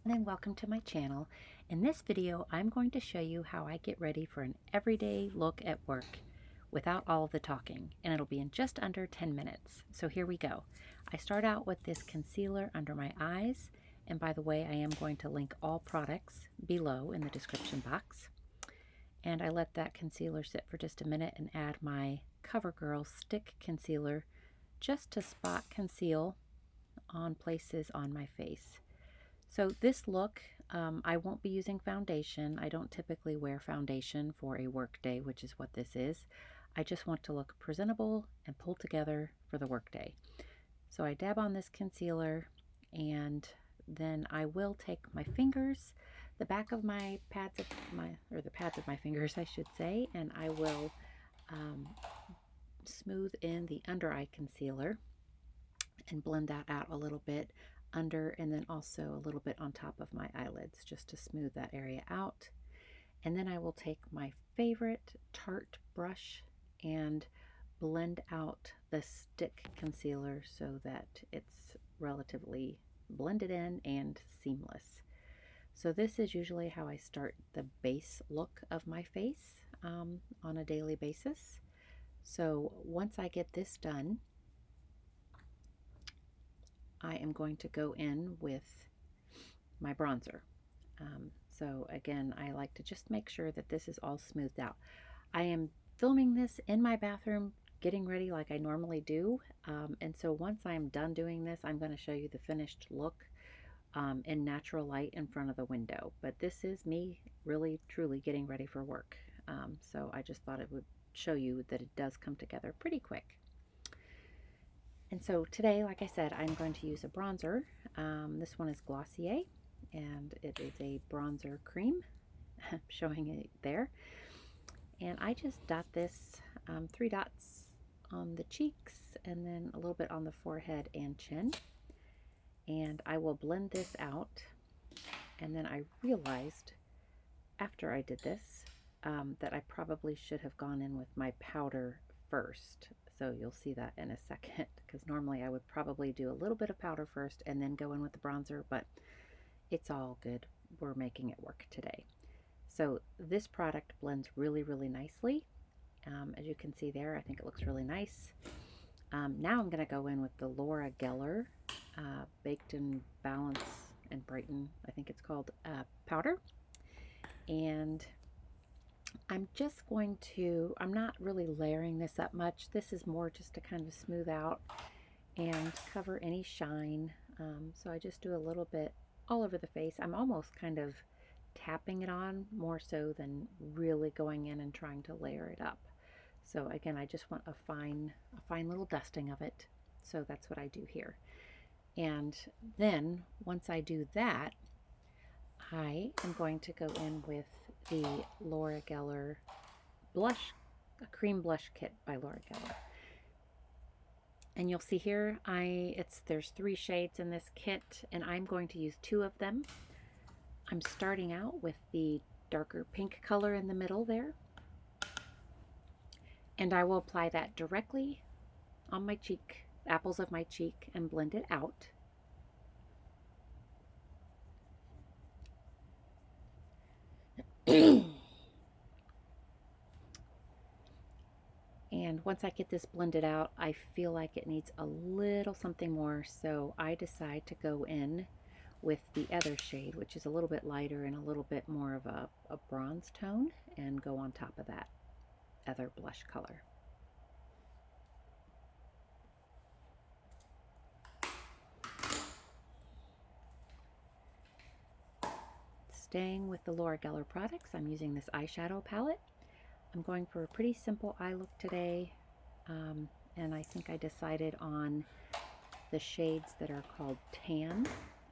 and welcome to my channel. In this video, I'm going to show you how I get ready for an everyday look at work without all of the talking, and it'll be in just under 10 minutes. So here we go. I start out with this concealer under my eyes, and by the way, I am going to link all products below in the description box. And I let that concealer sit for just a minute and add my Covergirl stick concealer just to spot conceal on places on my face. So this look, I won't be using foundation. I don't typically wear foundation for a work day, which is what this is. I just want to look presentable and pulled together for the work day. So I dab on this concealer, and then I will take my fingers, the back of my pads of my, or the pads of my fingers, I should say, and I will smooth in the under eye concealer and blend that out a little bit under, and then also a little bit on top of my eyelids just to smooth that area out. And then I will take my favorite Tarte brush and blend out the stick concealer so that it's relatively blended in and seamless. So this is usually how I start the base look of my face on a daily basis. So once I get this done, I am going to go in with my bronzer. So again, I like to just make sure that this is all smoothed out. I am filming this in my bathroom, getting ready like I normally do. And so once I'm done doing this, I'm going to show you the finished look in natural light in front of the window. But this is me really, truly getting ready for work. So I just thought it would show you that it does come together pretty quick. And so today, like I said, I'm going to use a bronzer. This one is Glossier, and it is a bronzer cream, showing it there. And I just dot this 3 dots on the cheeks and then a little bit on the forehead and chin. And I will blend this out. And then I realized after I did this that I probably should have gone in with my powder first. So you'll see that in a second, because normally I would probably do a little bit of powder first and then go in with the bronzer, but it's all good. We're making it work today. So this product blends really, really nicely. As you can see there, I think it looks really nice. Now I'm going to go in with the Laura Geller Baked and Balance and Brighten, I think it's called, powder. And I'm just going to, I'm not really layering this up much. This is more just to kind of smooth out and cover any shine. So I just do a little bit all over the face. I'm almost kind of tapping it on more so than really going in and trying to layer it up. So again, I just want a fine little dusting of it. So that's what I do here. And then once I do that, I am going to go in with the Laura Geller blush, a cream blush kit by Laura Geller. And you'll see here, there's 3 shades in this kit, and I'm going to use 2 of them. I'm starting out with the darker pink color in the middle there. And I will apply that directly on my cheek, apples of my cheek, and blend it out. And once I get this blended out, I feel like it needs a little something more, so I decide to go in with the other shade, which is a little bit lighter and a little bit more of a bronze tone, and go on top of that other blush color. Staying with the Laura Geller products, I'm using this eyeshadow palette. I'm going for a pretty simple eye look today, and I think I decided on the shades that are called Tan,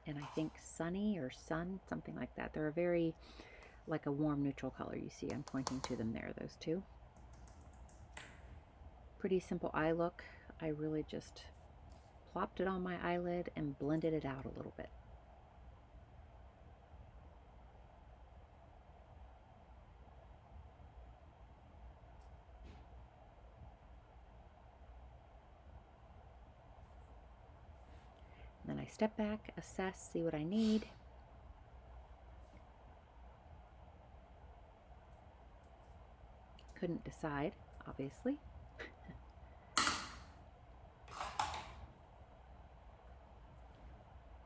and I think Sunny or Sun, something like that. They're a very, like a warm neutral color. You see I'm pointing to them there, those 2. Pretty simple eye look. I really just plopped it on my eyelid and blended it out a little bit. Then I step back, assess, see what I need, couldn't decide, obviously.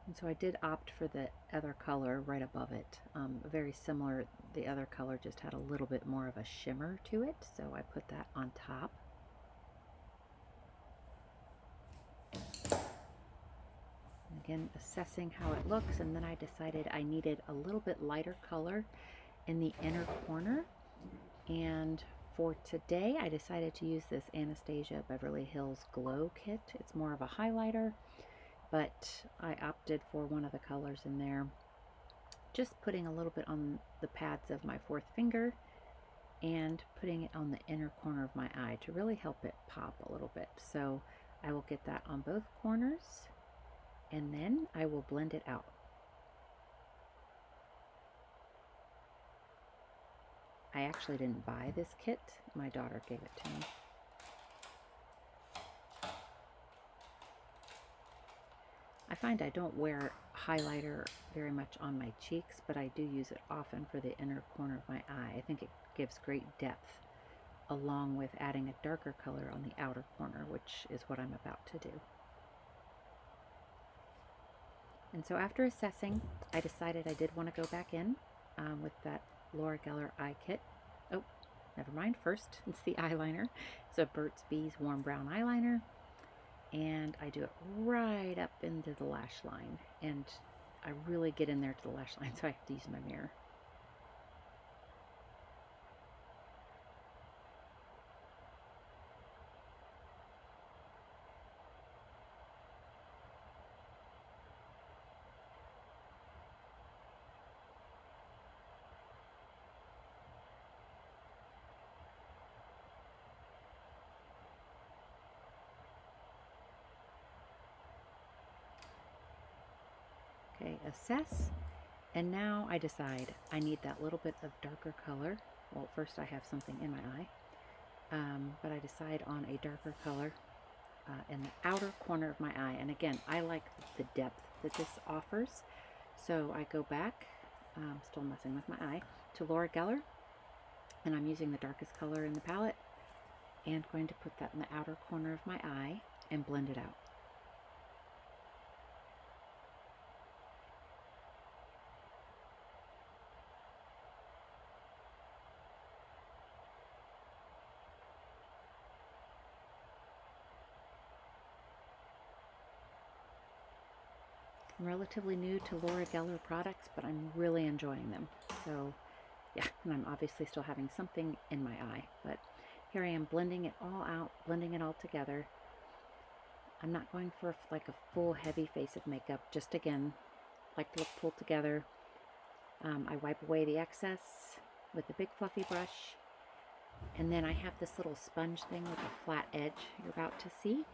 And so I did opt for the other color right above it. Very similar, the other color just had a little bit more of a shimmer to it, so I put that on top. Again, assessing how it looks, and then I decided I needed a little bit lighter color in the inner corner. And for today, I decided to use this Anastasia Beverly Hills Glow Kit. It's more of a highlighter, but I opted for one of the colors in there. Just putting a little bit on the pads of my fourth finger and putting it on the inner corner of my eye to really help it pop a little bit. So I will get that on both corners, and then I will blend it out. I actually didn't buy this kit. My daughter gave it to me. I find I don't wear highlighter very much on my cheeks, but I do use it often for the inner corner of my eye. I think it gives great depth, along with adding a darker color on the outer corner, which is what I'm about to do. And so after assessing, I decided I did want to go back in with that Laura Geller eye kit. Oh, never mind. First, it's the eyeliner. It's a Burt's Bees Warm Brown Eyeliner. And I do it right up into the lash line. And I really get in there to the lash line, so I have to use my mirror. Okay, assess, and now I decide I need that little bit of darker color. Well, first I have something in my eye, but I decide on a darker color in the outer corner of my eye. And again, I like the depth that this offers, so I go back, still messing with my eye, to Laura Geller, and I'm using the darkest color in the palette, and going to put that in the outer corner of my eye and blend it out. I'm relatively new to Laura Geller products, but I'm really enjoying them. So yeah, and I'm obviously still having something in my eye, but here I am blending it all out, blending it all together. I'm not going for like a full heavy face of makeup, just again, like to look pulled together. I wipe away the excess with a big fluffy brush, and then I have this little sponge thing with a flat edge you're about to see,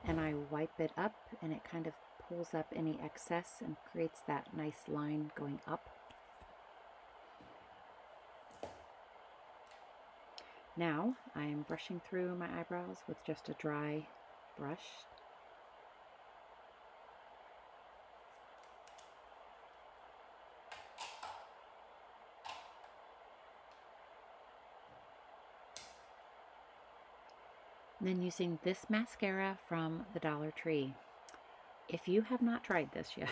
and I wipe it up, and it kind of pulls up any excess and creates that nice line going up. Now I'm brushing through my eyebrows with just a dry brush. And then using this mascara from the Dollar Tree. If you have not tried this yet,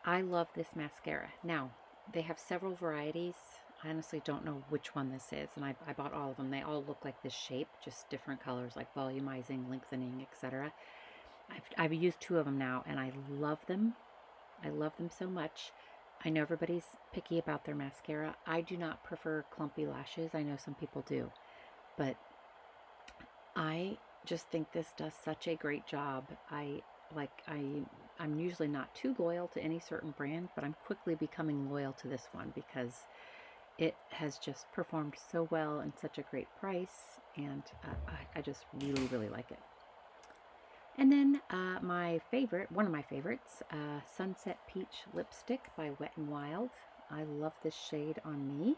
I love this mascara. Now, they have several varieties. I honestly don't know which one this is, and I bought all of them. They all look like this shape, just different colors, like volumizing, lengthening, etc. I've used 2 of them now, and I love them. I love them so much. I know everybody's picky about their mascara. I do not prefer clumpy lashes. I know some people do, but I just think this does such a great job. I'm usually not too loyal to any certain brand, but I'm quickly becoming loyal to this one because it has just performed so well and such a great price, and I just really, really like it. And then one of my favorites, Sunset Peach Lipstick by Wet n Wild. I love this shade on me.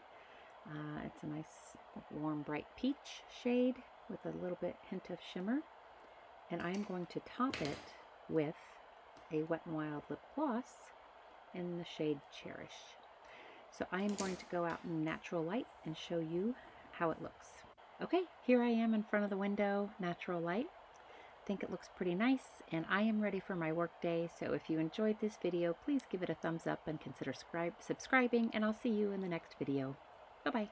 It's a nice warm, bright peach shade with a little bit hint of shimmer. And I am going to top it with a Wet n Wild lip gloss in the shade Cherish. So I am going to go out in natural light and show you how it looks. Okay, here I am in front of the window, natural light. I think it looks pretty nice, and I am ready for my work day. So if you enjoyed this video, please give it a thumbs up and consider subscribing, and I'll see you in the next video. Bye-bye.